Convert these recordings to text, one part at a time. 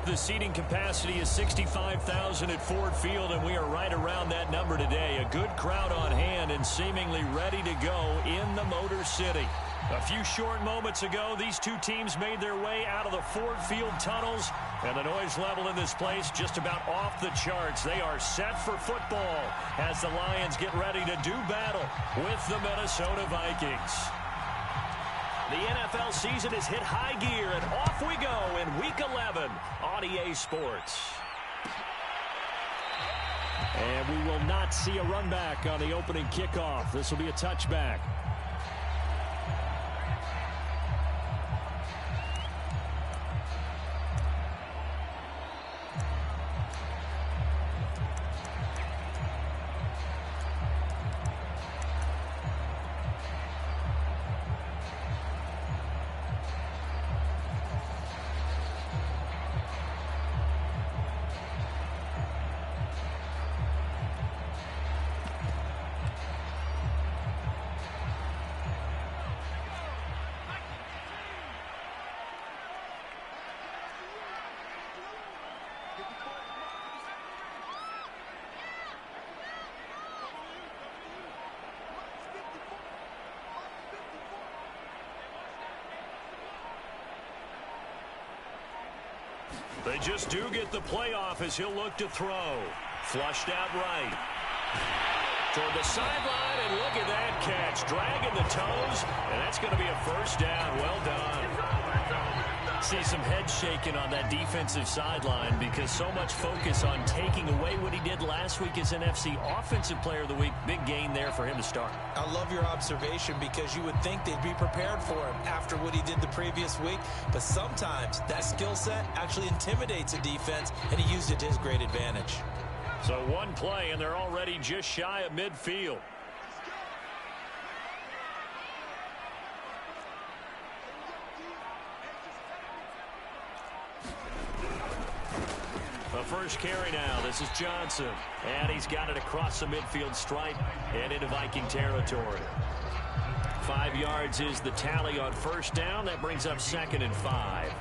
The seating capacity is 65,000 at Ford Field, and we are right around that number today. A good crowd on hand and seemingly ready to go in the Motor City. A few short moments ago, these two teams made their way out of the Ford Field tunnels, and the noise level in this place just about off the charts. They are set for football as the Lions get ready to do battle with the Minnesota Vikings. The NFL season has hit high gear, and off we go in Week 11 on EA Sports. And we will not see a run back on the opening kickoff. This will be a touchback. They just do get the playoff as he'll look to throw. Flushed out right. Toward the sideline, and look at that catch. Dragging the toes, and that's going to be a first down. Well done. See some head shaking on that defensive sideline because so much focus on taking away what he did last week as NFC Offensive Player of the Week. Big gain there for him to start. I love your observation because you would think they'd be prepared for him after what he did the previous week. But sometimes that skill set actually intimidates a defense, and he used it to his great advantage. So one play, and they're already just shy of midfield. The first carry now. This is Johnson. And he's got it across the midfield stripe and into Viking territory. 5 yards is the tally on first down. That brings up 2nd and 5.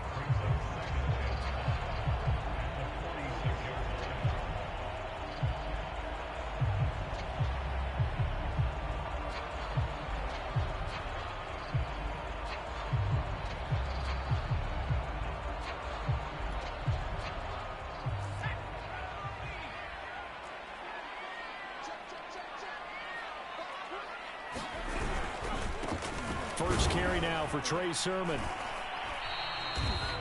First carry now for Trey Sermon.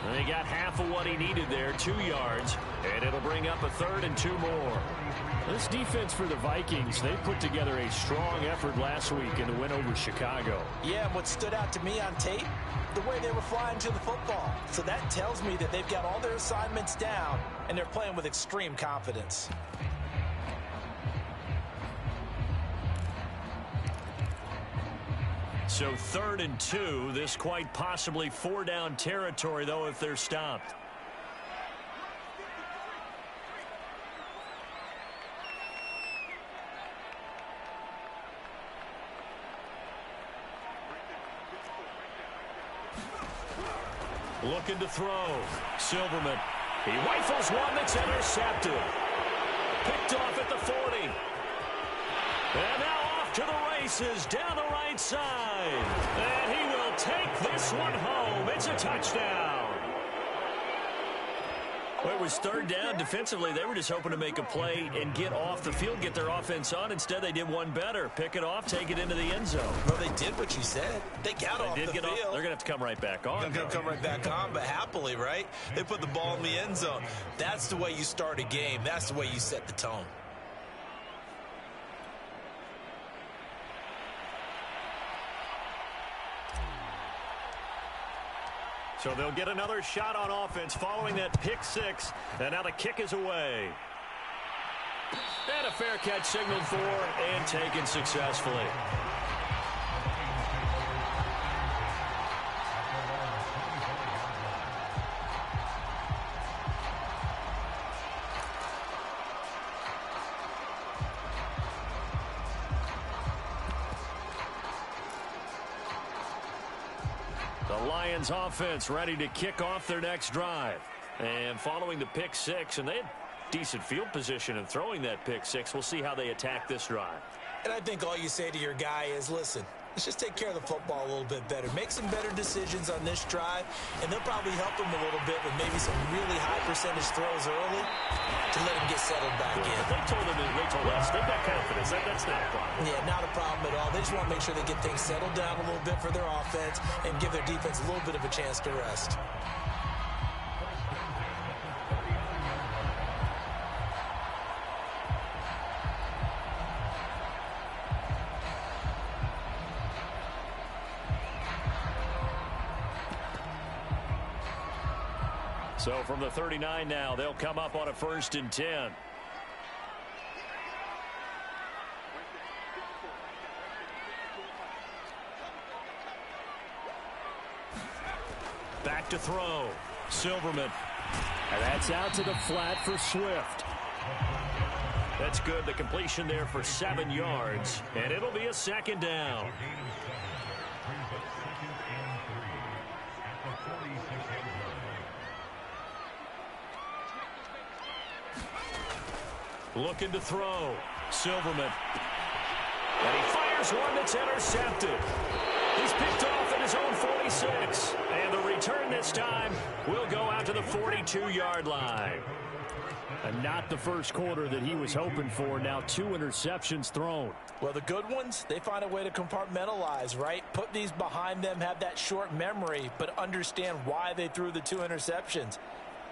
And he got half of what he needed there, 2 yards, and it'll bring up a 3rd and 2 more. This defense for the Vikings, they put together a strong effort last week in the win over Chicago. Yeah, and what stood out to me on tape, the way they were flying to the football. So that tells me that they've got all their assignments down, and they're playing with extreme confidence. So 3rd and 2, this quite possibly 4-down territory, though, if they're stopped. Looking to throw. Silverman. He rifles one that's intercepted. Picked off at the 40. And now off to the races down the right side. And he will take this one home. It's a touchdown. Well, it was 3rd down. Defensively, they were just hoping to make a play and get off the field, get their offense on. Instead, they did one better. Pick it off, take it into the end zone. Well, they did what you said. They got off the field. They're going to have to come right back on. They're going to come right back on, but happily, right? They put the ball in the end zone. That's the way you start a game. That's the way you set the tone. So they'll get another shot on offense following that pick 6. And now the kick is away. And a fair catch signaled for and taken successfully. The Lions offense ready to kick off their next drive. And following the pick six, and they had decent field position in throwing that pick six. We'll see how they attack this drive. And I think all you say to your guy is, listen, let's just take care of the football a little bit better. Make some better decisions on this drive, and they'll probably help him a little bit with maybe some really high percentage throws early to let him get settled back in. They told us they've got confidence. That's not a problem. Yeah, not a problem at all. They just want to make sure they get things settled down a little bit for their offense and give their defense a little bit of a chance to rest. So from the 39 now, they'll come up on a 1st and 10. Back to throw. Silverman. And that's out to the flat for Swift. That's good. The completion there for 7 yards. And it'll be a 2nd down. Looking to throw. Silverman. And he fires one that's intercepted. He's picked off at his own 46. And the return this time will go out to the 42-yard line. And not the first quarter that he was hoping for. Now 2 interceptions thrown. Well, the good ones, they find a way to compartmentalize, right? Put these behind them, have that short memory, but understand why they threw the 2 interceptions.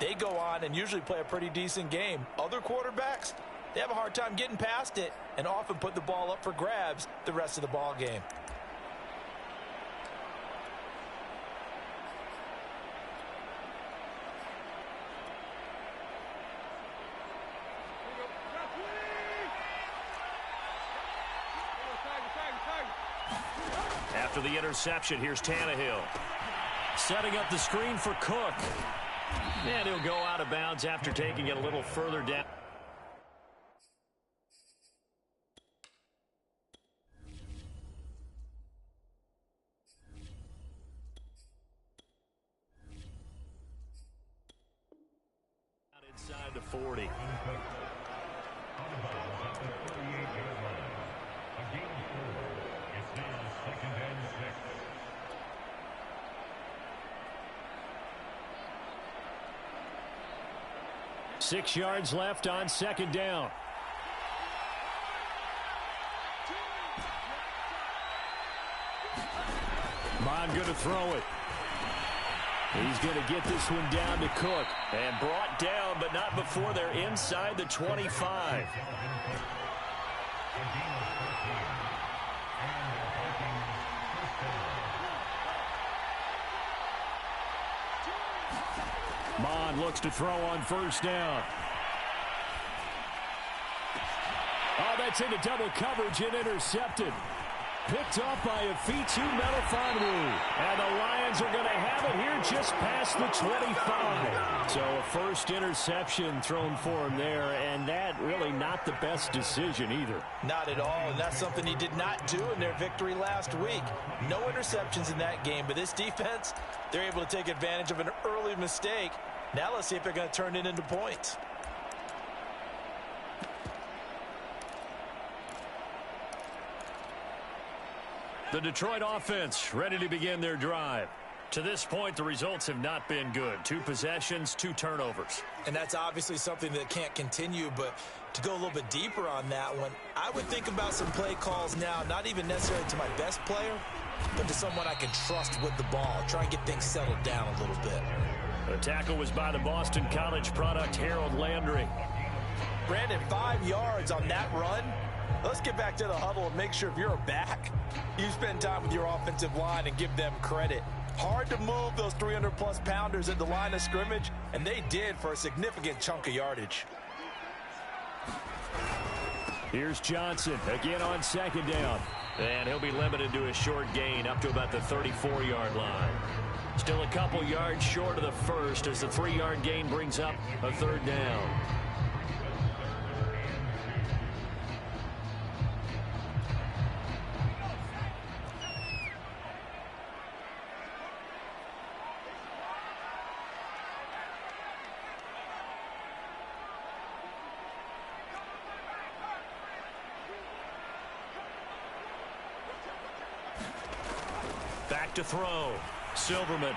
They go on and usually play a pretty decent game. Other quarterbacks, they have a hard time getting past it and often put the ball up for grabs the rest of the ball game. After the interception, here's Tannehill. Setting up the screen for Cook. And he'll go out of bounds after taking it a little further down. Inside the 40. Six yards left on 2nd down. Mon going to throw it. He's going to get this one down to Cook. And brought down, but not before they're inside the 25. Mon looks to throw on 1st down. Oh, that's into double coverage and intercepted. Picked off by Afitu Melifonwu. And the Lions are going to have it here just past the 25. So a first interception thrown for him there, and that really not the best decision either. Not at all, and that's something he did not do in their victory last week. No interceptions in that game, but this defense, they're able to take advantage of an early mistake. Now let's see if they're going to turn it into points. The Detroit offense ready to begin their drive. To this point, the results have not been good. 2 possessions, 2 turnovers. And that's obviously something that can't continue, but to go a little bit deeper on that one, I would think about some play calls now, not even necessarily to my best player, but to someone I can trust with the ball. Try and get things settled down a little bit. The tackle was by the Boston College product, Harold Landry. Brandon, 5 yards on that run. Let's get back to the huddle and make sure if you're a back, you spend time with your offensive line and give them credit. Hard to move those 300-plus pounders at the line of scrimmage, and they did for a significant chunk of yardage. Here's Johnson again on 2nd down. And he'll be limited to a short gain up to about the 34-yard line. Still a couple yards short of the first as the 3-yard gain brings up a 3rd down. Back to throw. Silverman.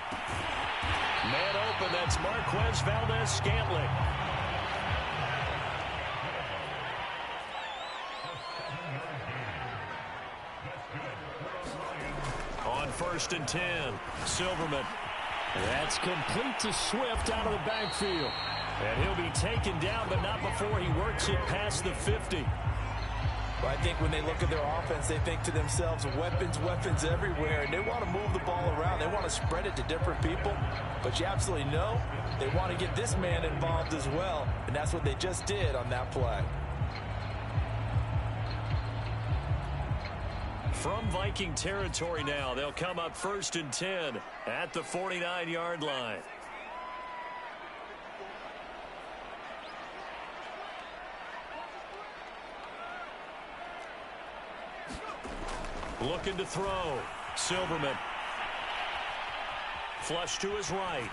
Man open. That's Marquez Valdez-Scantling. On 1st and 10. Silverman. That's complete to Swift out of the backfield. And he'll be taken down, but not before he works it past the 50. Well, I think when they look at their offense, they think to themselves, weapons, weapons everywhere. And they want to move the ball around. They want to spread it to different people. But you absolutely know they want to get this man involved as well. And that's what they just did on that play. From Viking territory now, they'll come up 1st and 10 at the 49-yard line. Looking to throw. Silverman. Flush to his right.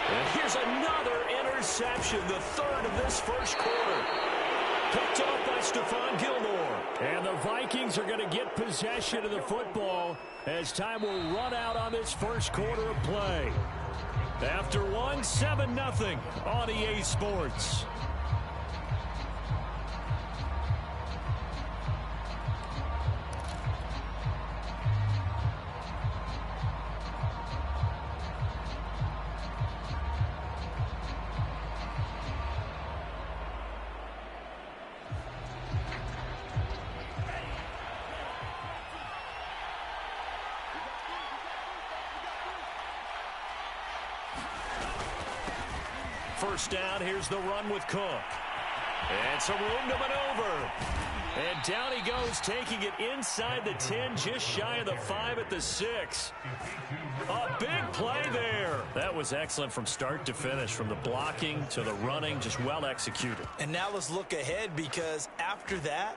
And here's another interception, the 3rd of this first quarter. Picked off by Stephon Gilmore. And the Vikings are going to get possession of the football as time will run out on this first quarter of play. After 7-0 on EA Sports. First down, here's the run with Cook. And some room to maneuver. And down he goes, taking it inside the 10, just shy of the 5 at the 6. A big play there. That was excellent from start to finish, from the blocking to the running, just well executed. And now let's look ahead, because after that,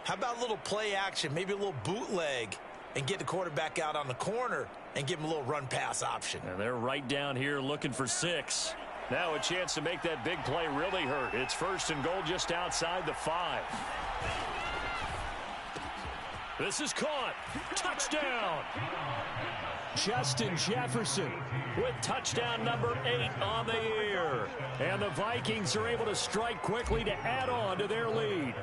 how about a little play action, maybe a little bootleg, and get the quarterback out on the corner and give him a little run-pass option. And they're right down here looking for 6. Now a chance to make that big play really hurt. It's 1st and goal just outside the 5. This is caught. Touchdown. Justin Jefferson with touchdown number 8 on the year. And the Vikings are able to strike quickly to add on to their lead.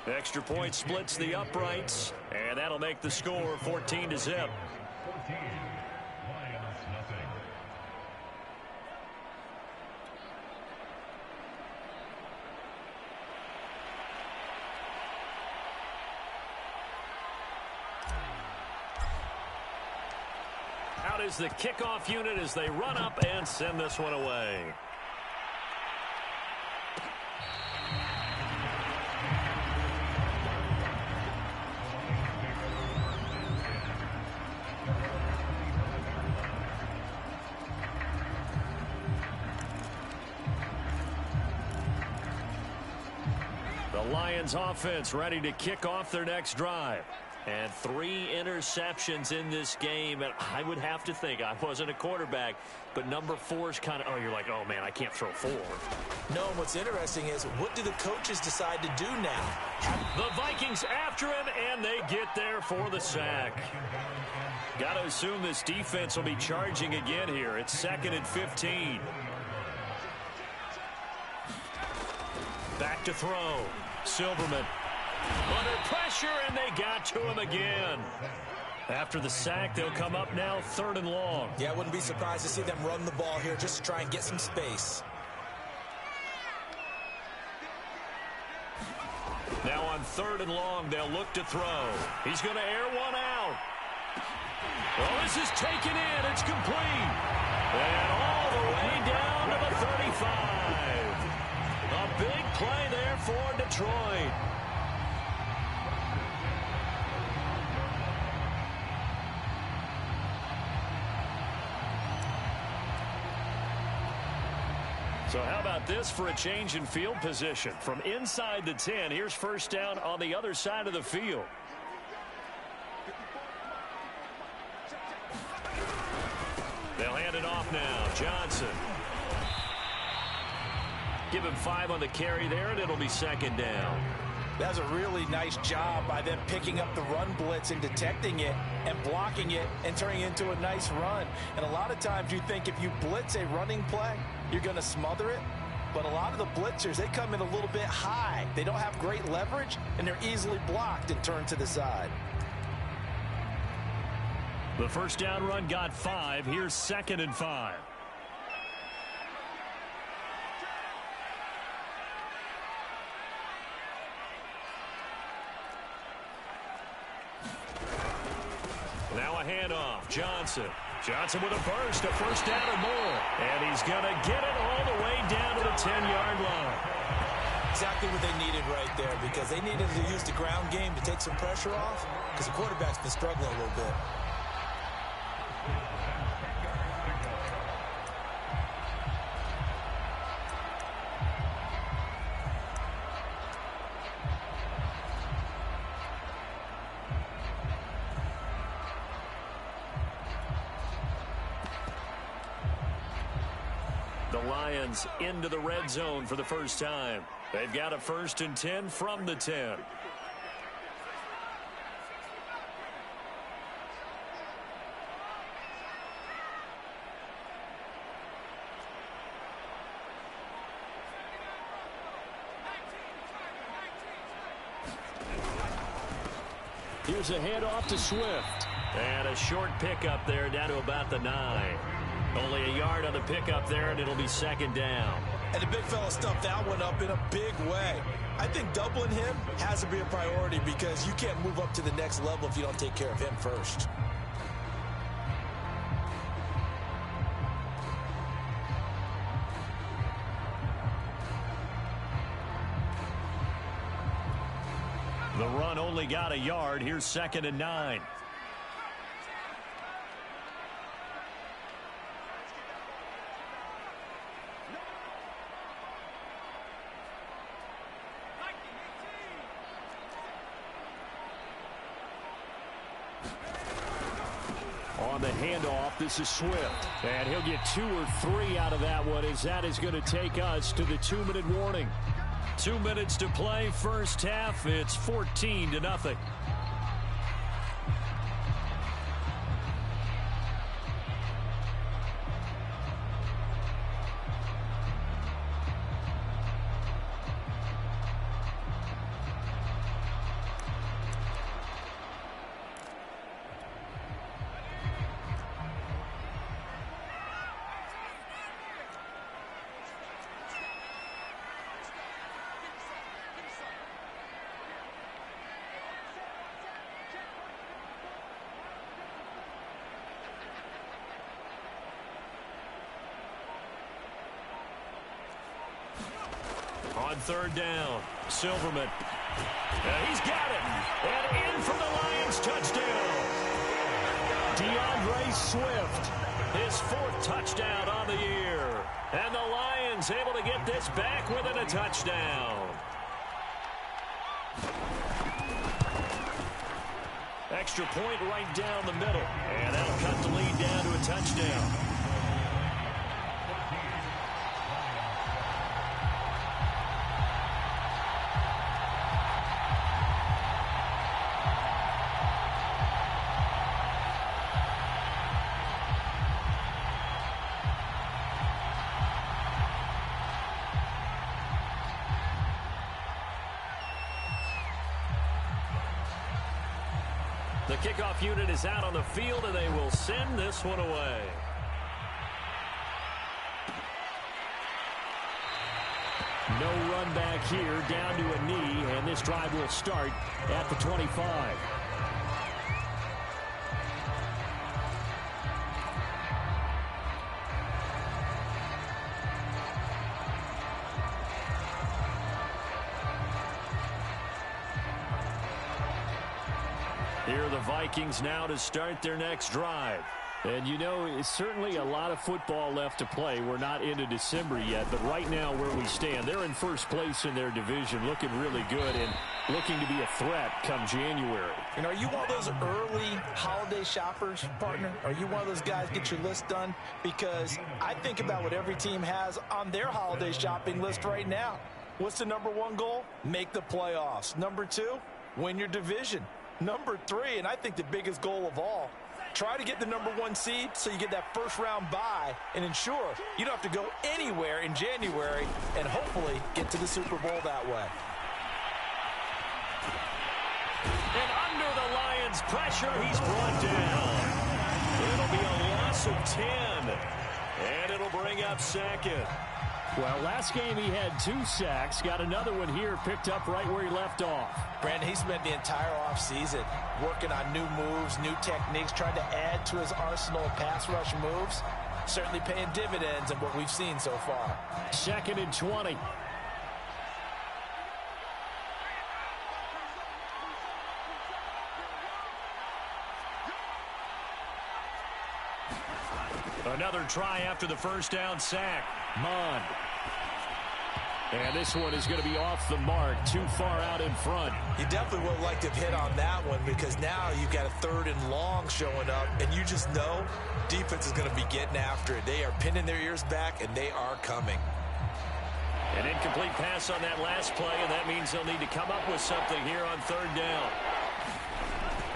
Extra point splits the uprights, and that'll make the score 14-0. Out is the kickoff unit as they run up and send this one away. The Lions offense ready to kick off their next drive. And 3 interceptions in this game. And I would have to think, I wasn't a quarterback, but number 4 is kind of, you're like, oh, man, I can't throw 4. No, and what's interesting is, what do the coaches decide to do now? The Vikings after him, and they get there for the sack. Got to assume this defense will be charging again here. It's 2nd and 15. Back to throw. Silverman. Under pressure, and they got to him again. After the sack, they'll come up now 3rd and long. Yeah, I wouldn't be surprised to see them run the ball here just to try and get some space. Now on 3rd and long, they'll look to throw. He's going to air one out. Well, this is taken in. It's complete. And all the way down to the 35. A big play there for Detroit. So how about this for a change in field position? From inside the 10, here's 1st down on the other side of the field. They'll hand it off now. Johnson. Give him 5 on the carry there, and it'll be 2nd down. That's a really nice job by them picking up the run blitz and detecting it and blocking it and turning it into a nice run. And a lot of times you think if you blitz a running play, you're going to smother it. But a lot of the blitzers, they come in a little bit high. They don't have great leverage, and they're easily blocked and turned to the side. The first down run got 5. Here's 2nd and 5. Now a handoff. Johnson with a burst, a first down or more. And he's going to get it all the way down to the 10-yard line. Exactly what they needed right there, because they needed to use the ground game to take some pressure off, because the quarterback's been struggling a little bit. Lions into the red zone for the first time. They've got a 1st and 10 from the 10. Here's a handoff to Swift. And a short pickup there down to about the 9. Only a yard on the pickup there, and it'll be 2nd down. And the big fella stuffed that one up in a big way. I think doubling him has to be a priority, because you can't move up to the next level if you don't take care of him first. The run only got a yard. Here's 2nd and 9. On the handoff, this is Swift. And he'll get 2 or 3 out of that one, as that is going to take us to the 2-minute warning. 2 minutes to play, first half. It's 14-0. On 3rd down, Silverman. He's got it. And in for the Lions touchdown. DeAndre Swift, his 4th touchdown on the year. And the Lions able to get this back within a touchdown. Extra point right down the middle. And that'll cut the lead down to a touchdown. The kickoff unit is out on the field, and they will send this one away. No run back here, down to a knee, and this drive will start at the 25. Here are the Vikings now to start their next drive. And, you know, it's certainly a lot of football left to play. We're not into December yet, but right now where we stand, they're in first place in their division, looking really good and looking to be a threat come January. And are you one of those early holiday shoppers, partner? Are you one of those guys get your list done? Because I think about what every team has on their holiday shopping list right now. What's the number one goal? Make the playoffs. Number 2, win your division. Number 3, and I think the biggest goal of all, try to get the number 1 seed so you get that first-round bye and ensure you don't have to go anywhere in January and hopefully get to the Super Bowl that way. And under the Lions' pressure, he's brought down. It'll be a loss of 10, and it'll bring up second. Well, last game he had 2 sacks. Got another one here, picked up right where he left off. Brandon, he spent the entire offseason working on new moves, new techniques, trying to add to his arsenal of pass rush moves. Certainly paying dividends in what we've seen so far. 2nd and 20. Another try after the first down sack. Mond. And this one is going to be off the mark, too far out in front. You definitely would have liked to have hit on that one because now you've got a 3rd and long showing up, and you just know defense is going to be getting after it. They are pinning their ears back, and they are coming. An incomplete pass on that last play, and that means they'll need to come up with something here on 3rd down.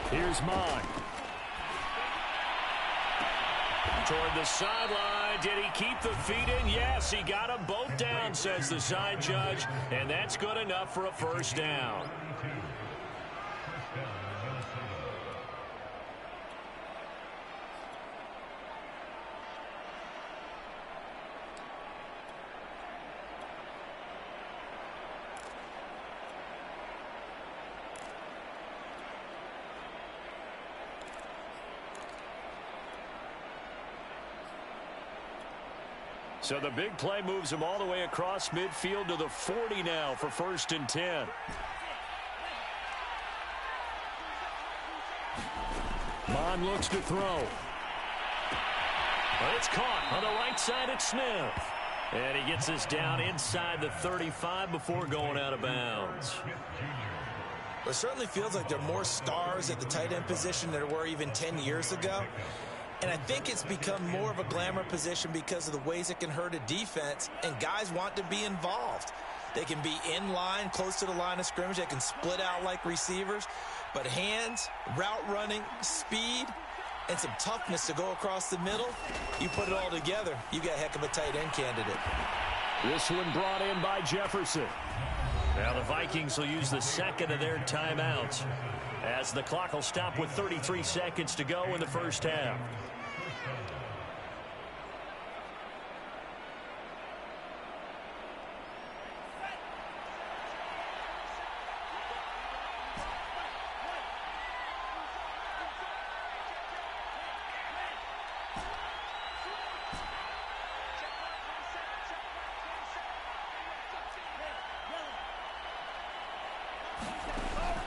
Here's Mond. Toward the sideline. Did he keep the feet in? Yes, he got them both down, says the side judge, and that's good enough for a first down. So the big play moves him all the way across midfield to the 40 now for 1st and 10. Mond looks to throw. But it's caught on the right side at Smith. And he gets us down inside the 35 before going out of bounds. Well, it certainly feels like there are more stars at the tight end position than there were even 10 years ago. And I think it's become more of a glamour position because of the ways it can hurt a defense, and guys want to be involved. They can be in line, close to the line of scrimmage. They can split out like receivers. But hands, route running, speed, and some toughness to go across the middle, you put it all together, you got a heck of a tight end candidate. This one brought in by Jefferson. Now the Vikings will use the 2nd of their timeouts as the clock will stop with 33 seconds to go in the first half.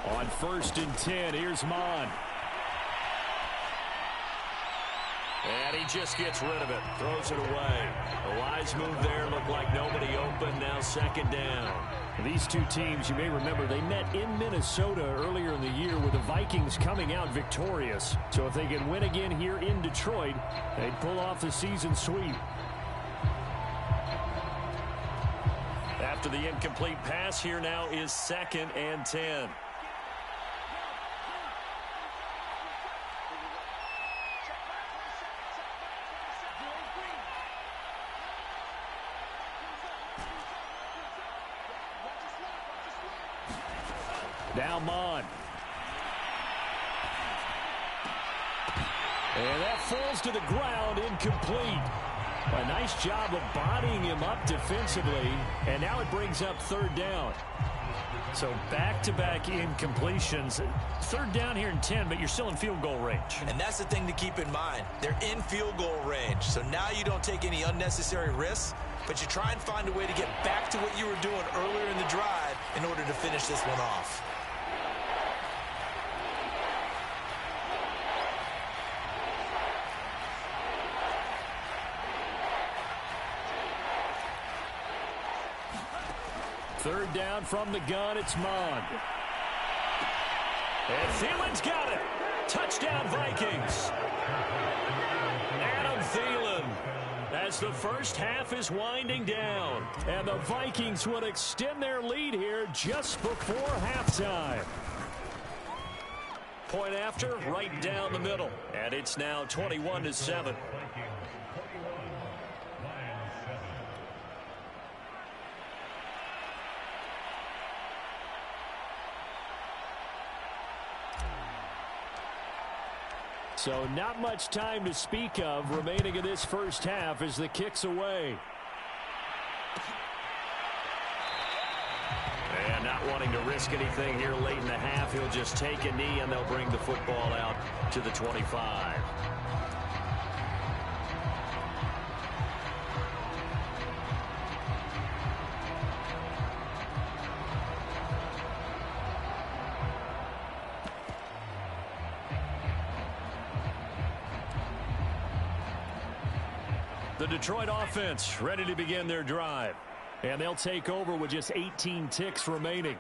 On 1st and 10, here's Mond. And he just gets rid of it, throws it away. A wise move there, looked like nobody open, now 2nd down. These two teams, you may remember, they met in Minnesota earlier in the year with the Vikings coming out victorious. So if they can win again here in Detroit, they'd pull off the season sweep. After the incomplete pass, here now is 2nd and 10. Now Mond. And that falls to the ground, incomplete. A nice job of bodying him up defensively, and now it brings up 3rd down. So back-to-back incompletions. 3rd down here in 10, but you're still in field goal range. And that's the thing to keep in mind. They're in field goal range, so now you don't take any unnecessary risks, but you try and find a way to get back to what you were doing earlier in the drive in order to finish this one off. Third down from the gun, it's Mond. And Thielen's got it. Touchdown, Vikings. Adam Thielen has as the first half is winding down. And the Vikings would extend their lead here just before halftime. Point after, right down the middle. And it's now 21-7. So not much time to speak of remaining in this first half as the kick's away. And not wanting to risk anything here late in the half, he'll just take a knee and they'll bring the football out to the 25. The Detroit offense ready to begin their drive. And they'll take over with just 18 ticks remaining.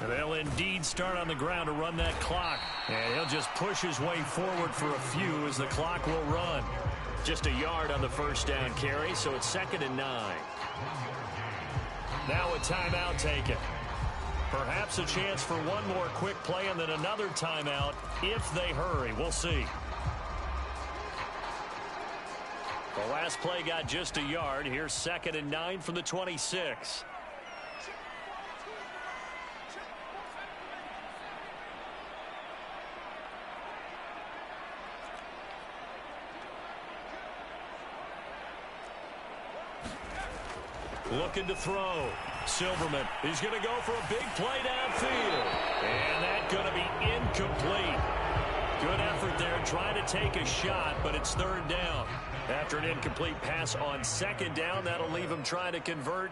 They'll indeed start on the ground to run that clock. And he'll just push his way forward for a few as the clock will run. Just a yard on the first down carry, so it's 2nd and 9. Now a timeout taken. Perhaps a chance for one more quick play and then another timeout if they hurry. We'll see. The last play got just a yard. Here's 2nd and 9 from the 26. Looking to throw. Silverman, he's going to go for a big play downfield. And that's going to be incomplete. Good effort there trying to take a shot, but it's 3rd down. After an incomplete pass on 2nd down, that'll leave him trying to convert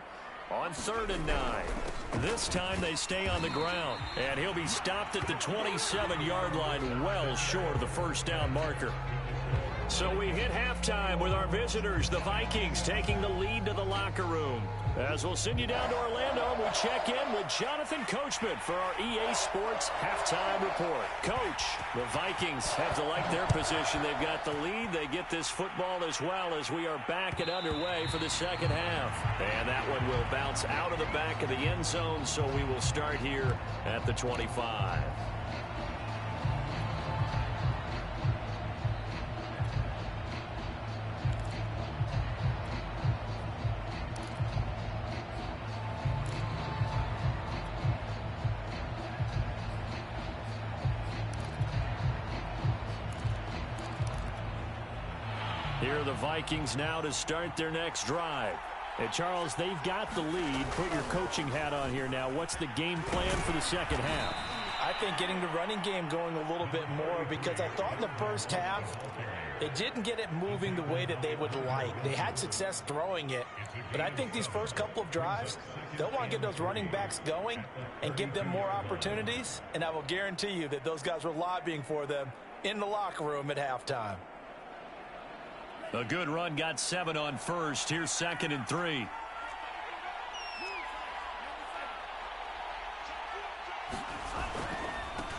on 3rd and 9. This time they stay on the ground, and he'll be stopped at the 27-yard line, well short of the first down marker. So we hit halftime with our visitors, the Vikings, taking the lead to the locker room. As we'll send you down to Orlando, we check in with Jonathan Coachman for our EA Sports Halftime Report. Coach, the Vikings have to like their position. They've got the lead. They get this football as well as we are back and underway for the second half. And that one will bounce out of the back of the end zone, so we will start here at the 25. Here are the Vikings now to start their next drive. And Charles, they've got the lead. Put your coaching hat on here now. What's the game plan for the second half? I think getting the running game going a little bit more, because I thought in the first half they didn't get it moving the way that they would like. They had success throwing it, but I think these first couple of drives, they'll want to get those running backs going and give them more opportunities, and I will guarantee you that those guys were lobbying for them in the locker room at halftime. A good run got 7 on first. Here's 2nd and 3.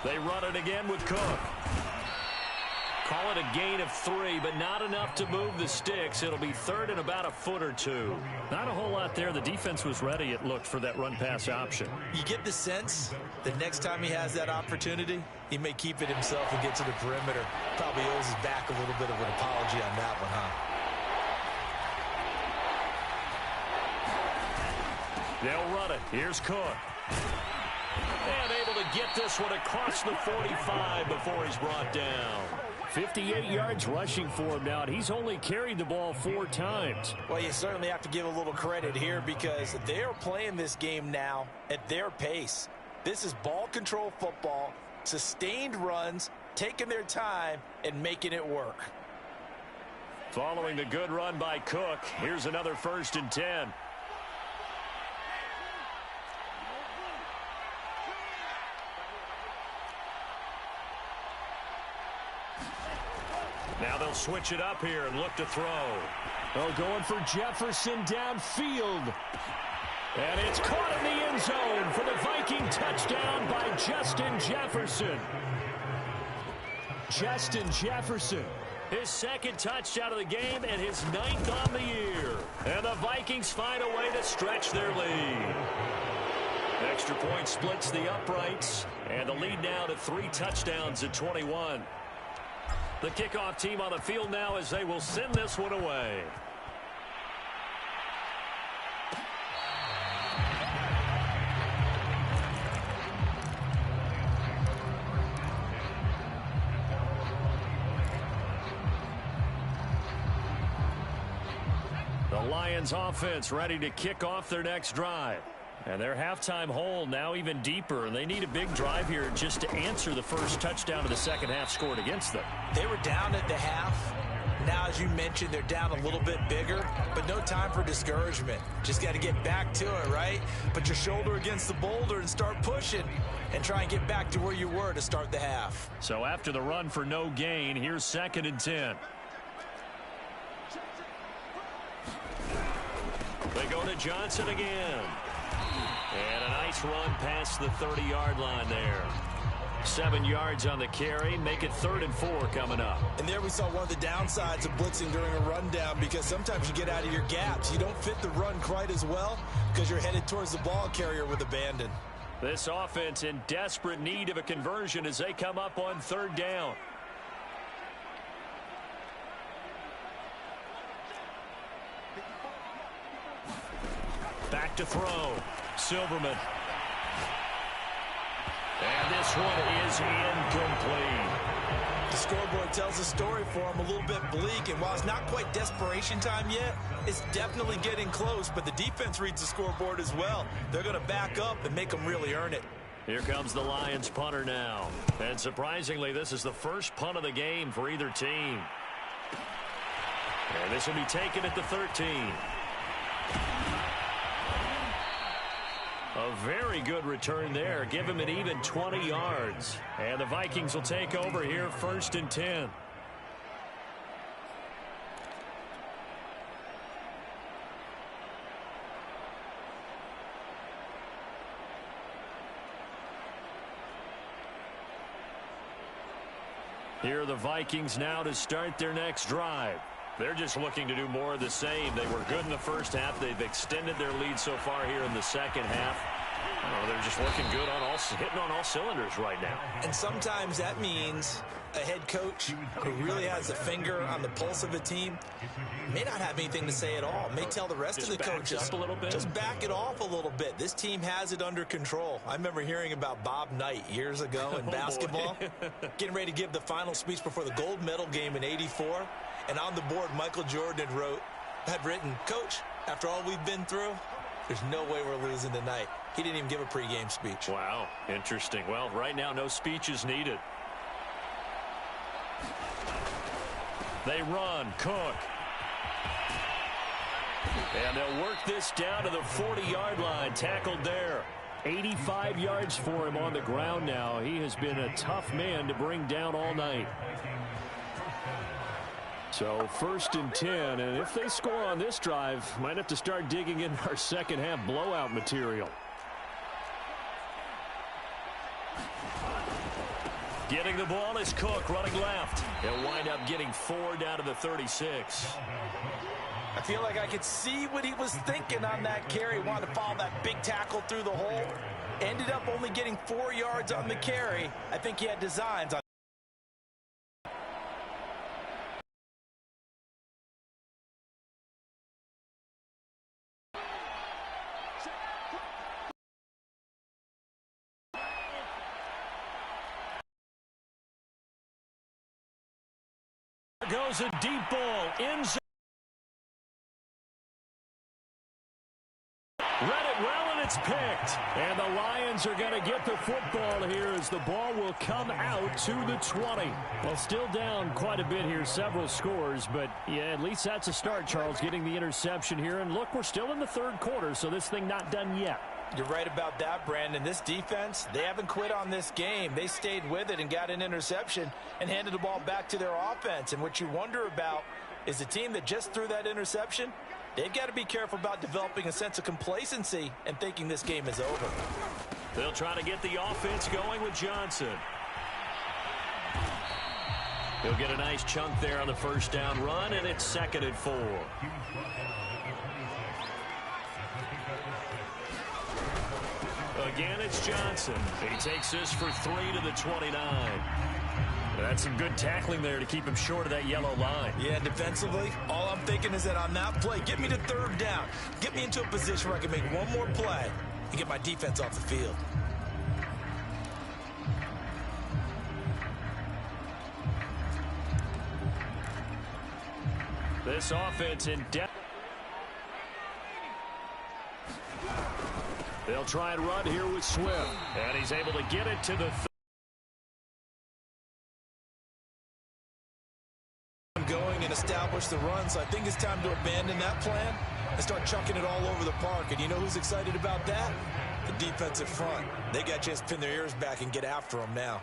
They run it again with Cook. Call it a gain of 3, but not enough to move the sticks. It'll be 3rd and about a foot or 2. Not a whole lot there. The defense was ready, it looked, for that run-pass option. You get the sense that next time he has that opportunity, he may keep it himself and get to the perimeter. Probably owes his back a little bit of an apology on that one, huh? They'll run it. Here's Cook. And able to get this one across the 45 before he's brought down. 58 yards rushing for him now. He's only carried the ball 4 times. Well, you certainly have to give a little credit here because they're playing this game now at their pace. This is ball control football, sustained runs, taking their time, and making it work. Following the good run by Cook, here's another 1st and 10. Now they'll switch it up here and look to throw. Oh, going for Jefferson downfield. And it's caught in the end zone for the Viking touchdown by Justin Jefferson. Justin Jefferson. His second touchdown of the game and his 9th on the year. And the Vikings find a way to stretch their lead. Extra point splits the uprights. And the lead now to 3 touchdowns at 21. The kickoff team on the field now as they will send this one away. The Lions offense ready to kick off their next drive. And their halftime hole now even deeper, and they need a big drive here just to answer the first touchdown of the second half scored against them. They were down at the half. Now, as you mentioned, they're down a little bit bigger, but no time for discouragement. Just got to get back to it, right? Put your shoulder against the boulder and start pushing and try and get back to where you were to start the half. So after the run for no gain, here's 2nd and 10. They go to Johnson again. And a nice run past the 30-yard line there. 7 yards on the carry. Make it 3rd and 4 coming up. And there we saw one of the downsides of blitzing during a rundown, because sometimes you get out of your gaps. You don't fit the run quite as well because you're headed towards the ball carrier with abandon. This offense in desperate need of a conversion as they come up on 3rd down. Back to throw. Silverman. And this one is incomplete. The scoreboard tells a story for him, a little bit bleak, and while it's not quite desperation time yet, it's definitely getting close, but the defense reads the scoreboard as well. They're going to back up and make them really earn it. Here comes the Lions punter now. And surprisingly, this is the first punt of the game for either team. And this will be taken at the 13. A very good return there. Give him an even 20 yards. And the Vikings will take over here 1st and 10. Here are the Vikings now to start their next drive. They're just looking to do more of the same. They were good in the first half. They've extended their lead so far here in the second half. They're just looking good on hitting on all cylinders right now. And sometimes that means a head coach who really has a finger on the pulse of a team may not have anything to say at all. May tell the rest of the coaches up a little bit. Just back it off a little bit. This team has it under control. I remember hearing about Bob Knight years ago in basketball, getting ready to give the final speech before the gold medal game in '84. And on the board, Michael Jordan had written, "Coach, after all we've been through, there's no way we're losing tonight." He didn't even give a pregame speech. Wow, interesting. Well, right now, no speech is needed. They run. Cook. And they'll work this down to the 40-yard line. Tackled there. 85 yards for him on the ground now. He has been a tough man to bring down all night. So 1st and 10, and if they score on this drive, might have to start digging in our second half blowout material. Getting the ball is Cook running left. He'll wind up getting 4 down to the 36. I feel like I could see what he was thinking on that carry. Wanted to follow that big tackle through the hole. Ended up only getting 4 yards on the carry. I think he had designs on. Goes a deep ball in zone. Read it well, and it's picked. And the Lions are going to get the football here as the ball will come out to the 20. Well, still down quite a bit here, several scores, but yeah, at least that's a start, Charles, getting the interception here. And look, we're still in the 3rd quarter, so this thing not done yet. You're right about that, Brandon. This defense, they haven't quit on this game. They stayed with it and got an interception and handed the ball back to their offense. And what you wonder about is the team that just threw that interception, they've got to be careful about developing a sense of complacency and thinking this game is over. They'll try to get the offense going with Johnson. He'll get a nice chunk there on the first down run, and it's 2nd and 4. Again, it's Johnson. He takes this for 3 to the 29. That's some good tackling there to keep him short of that yellow line. Yeah, defensively, all I'm thinking is that on that play, get me to 3rd down. Get me into a position where I can make one more play and get my defense off the field. This offense in depth. They'll try and run here with Swift. And he's able to get it to the going and establish the run, so I think it's time to abandon that plan and start chucking it all over the park. And you know who's excited about that? The defensive front. They got a chance to pin their ears back and get after them now.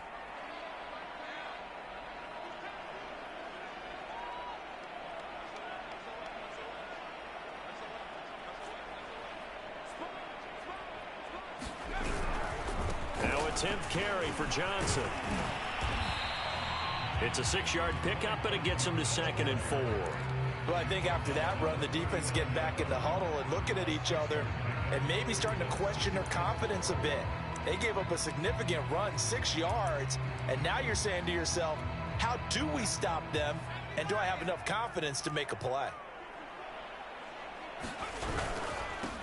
Now a 10th carry for Johnson. It's a 6-yard pickup, and it gets him to 2nd and 4. Well, I think after that run, the defense get back in the huddle and looking at each other and maybe starting to question their confidence a bit. They gave up a significant run, 6 yards, and now you're saying to yourself, how do we stop them, and do I have enough confidence to make a play?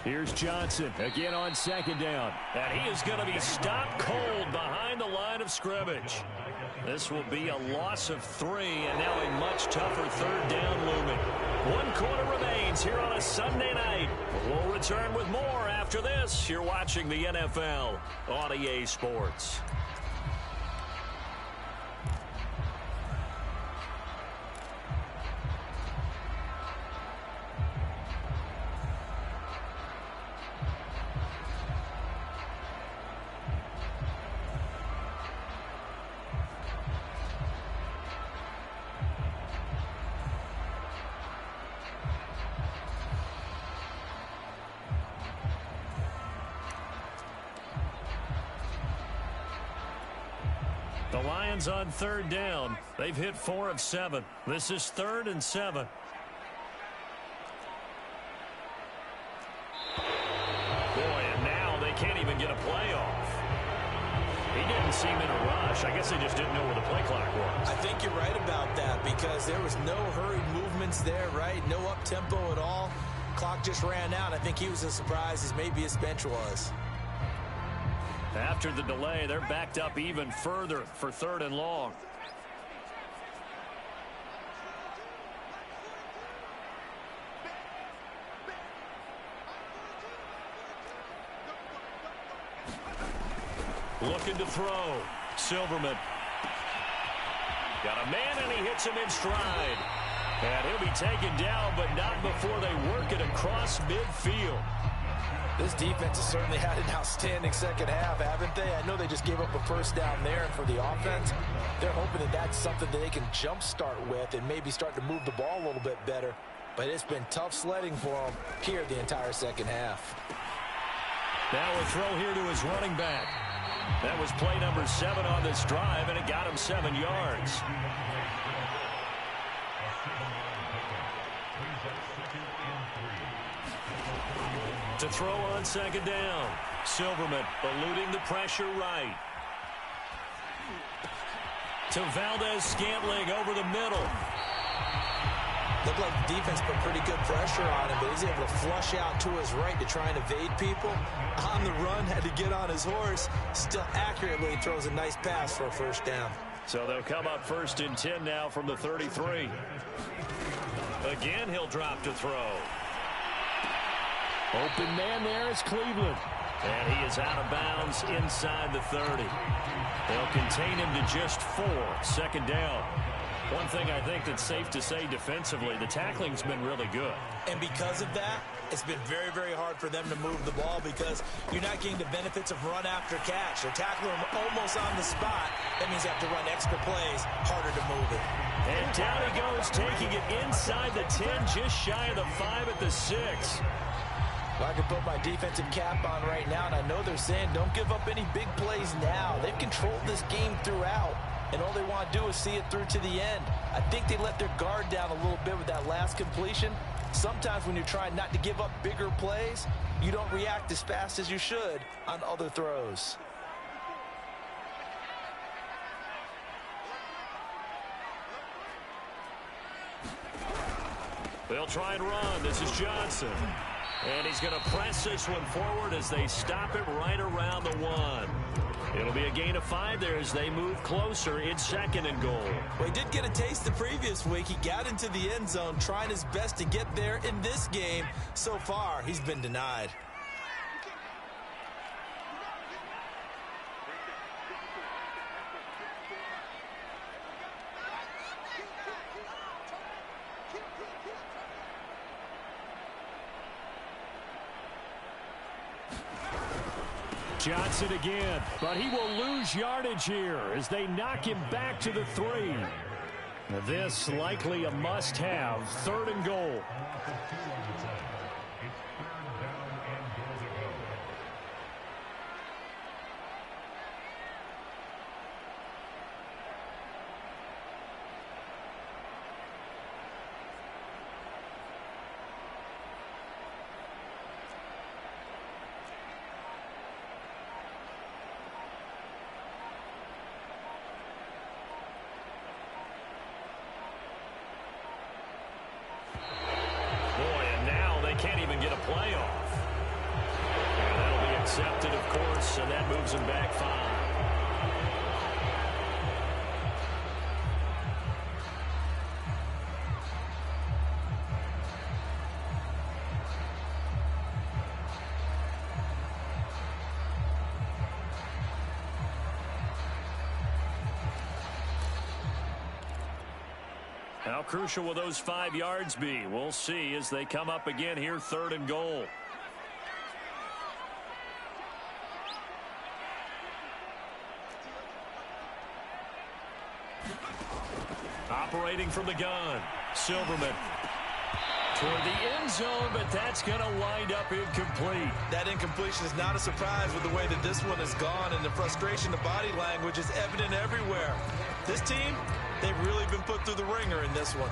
Here's Johnson again on 2nd down. And he is going to be stopped cold behind the line of scrimmage. This will be a loss of 3, and now a much tougher 3rd down looming. 1 quarter remains here on a Sunday night. We'll return with more after this. You're watching the NFL on EA Sports. The Lions on 3rd down. They've hit 4 of 7. This is 3rd and 7. Boy, and now they can't even get a play off. He didn't seem in a rush. I guess they just didn't know where the play clock was. I think you're right about that because there was no hurried movements there, right? No up-tempo at all. Clock just ran out. I think he was as surprised as maybe his bench was. After the delay, they're backed up even further for 3rd and long. Looking to throw. Silverman. Got a man, and he hits him in stride. And he'll be taken down, but not before they work it across midfield. This defense has certainly had an outstanding second half, haven't they? I know they just gave up a 1st down there, and for the offense, they're hoping that that's something that they can jumpstart with and maybe start to move the ball a little bit better. But it's been tough sledding for them here the entire second half. Now a throw here to his running back. That was play number 7 on this drive, and it got him 7 yards. To throw on 2nd down. Silverman eluding the pressure right. To Valdez-Scantling over the middle. Looked like the defense put pretty good pressure on him, but he's able to flush out to his right to try and evade people. On the run, had to get on his horse. Still accurately throws a nice pass for a 1st down. So they'll come up 1st and 10 now from the 33. Again, he'll drop to throw. Open man there is Cleveland. And he is out of bounds inside the 30. They'll contain him to just 4. 2nd down. One thing I think that's safe to say defensively, the tackling's been really good. And because of that, it's been very, very hard for them to move the ball because you're not getting the benefits of run after catch. They're tackling them almost on the spot. That means you have to run extra plays, harder to move it. And down he goes, taking it inside the 10, just shy of the 5 at the 6. Well, I can put my defensive cap on right now, and I know they're saying don't give up any big plays now. They've controlled this game throughout, and all they want to do is see it through to the end. I think they let their guard down a little bit with that last completion. Sometimes when you're trying not to give up bigger plays, you don't react as fast as you should on other throws. They'll try and run. This is Johnson. And he's going to press this one forward as they stop it right around the 1. It'll be a gain of 5 there as they move closer. It's 2nd and goal. Well, he did get a taste the previous week. He got into the end zone trying his best to get there in this game. So far, he's been denied. Johnson again, but he will lose yardage here as they knock him back to the 3. This likely a must-have, 3rd and goal. Can't even get a play off. And that'll be accepted, of course, and that moves him back 5. How crucial will those 5 yards be? We'll see as they come up again here, 3rd and goal. Operating from the gun, Silverman. Toward the end zone, but that's going to wind up incomplete. That incompletion is not a surprise with the way that this one has gone, and the frustration, the body language is evident everywhere. This team, they've really been put through the ringer in this one.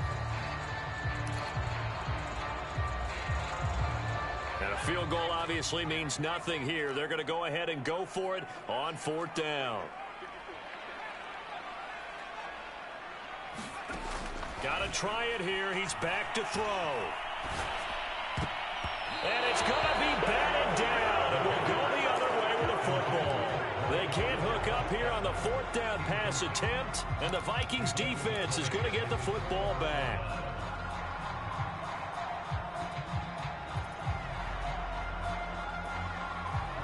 And a field goal obviously means nothing here. They're going to go ahead and go for it on 4th down. Got to try it here. He's back to throw. And it's going to be batted down, and we'll go the other way with the football. They can't hook up here on the 4th down pass attempt, and the Vikings defense is going to get the football back.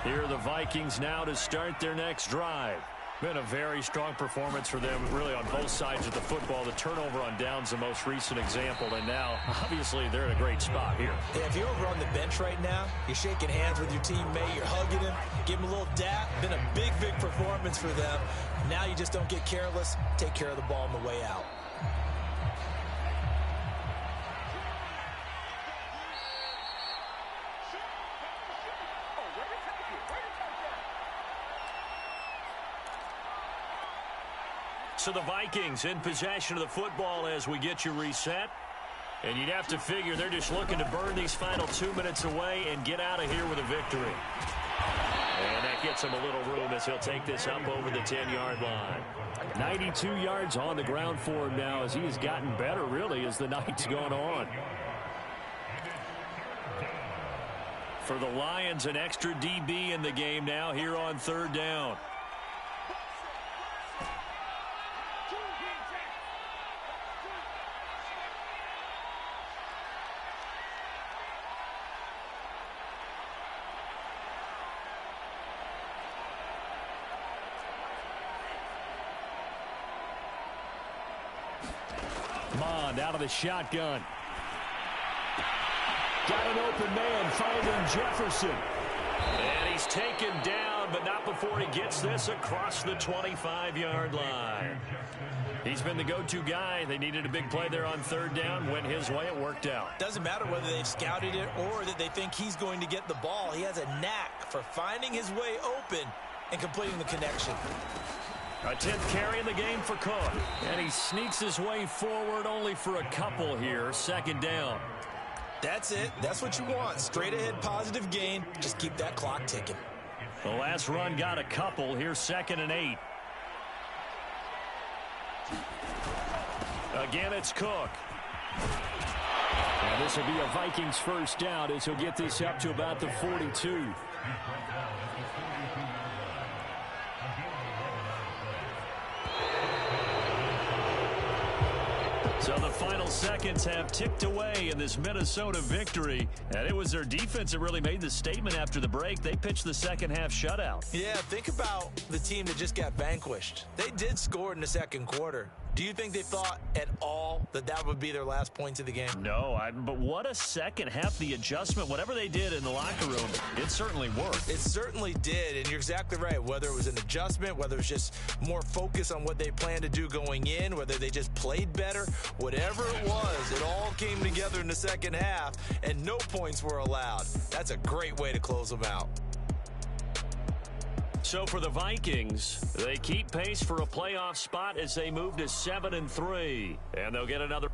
Here are the Vikings now to start their next drive. Been a very strong performance for them, really, on both sides of the football. The turnover on downs, the most recent example, and now, obviously, they're in a great spot here. Yeah, if you're over on the bench right now, you're shaking hands with your teammate, you're hugging him, give him a little dap. Been a big, big performance for them. Now you just don't get careless. Take care of the ball on the way out. So the Vikings in possession of the football as we get you reset. And you'd have to figure they're just looking to burn these final 2 minutes away and get out of here with a victory. And that gets him a little room as he'll take this up over the 10-yard line. 92 yards on the ground for him now as he has gotten better, really, as the night's gone on. For the Lions, an extra DB in the game now here on 3rd down. Mond out of the shotgun. Got an open man, finding Jefferson. And he's taken down, but not before he gets this across the 25-yard line. He's been the go-to guy. They needed a big play there on third down. Went his way. It worked out. Doesn't matter whether they've scouted it or that they think he's going to get the ball. He has a knack for finding his way open and completing the connection. A 10th carry in the game for Cook. And he sneaks his way forward only for a couple here. Second down. That's it. That's what you want. Straight ahead positive gain. Just keep that clock ticking. The last run got a couple. Here's 2nd and 8. Again, it's Cook. And this will be a Vikings first down as he'll get this up to about the 42. So the final seconds have ticked away in this Minnesota victory. And it was their defense that really made the statement after the break. They pitched the second half shutout. Yeah, think about the team that just got vanquished. They did score in the second quarter. Do you think they thought at all that that would be their last points of the game? No, but what a second half. The adjustment, whatever they did in the locker room, it certainly worked. It certainly did, and you're exactly right. Whether it was an adjustment, whether it was just more focus on what they planned to do going in, whether they just played better, whatever it was, it all came together in the second half, and no points were allowed. That's a great way to close them out. So for the Vikings, they keep pace for a playoff spot as they move to 7-3. And they'll get another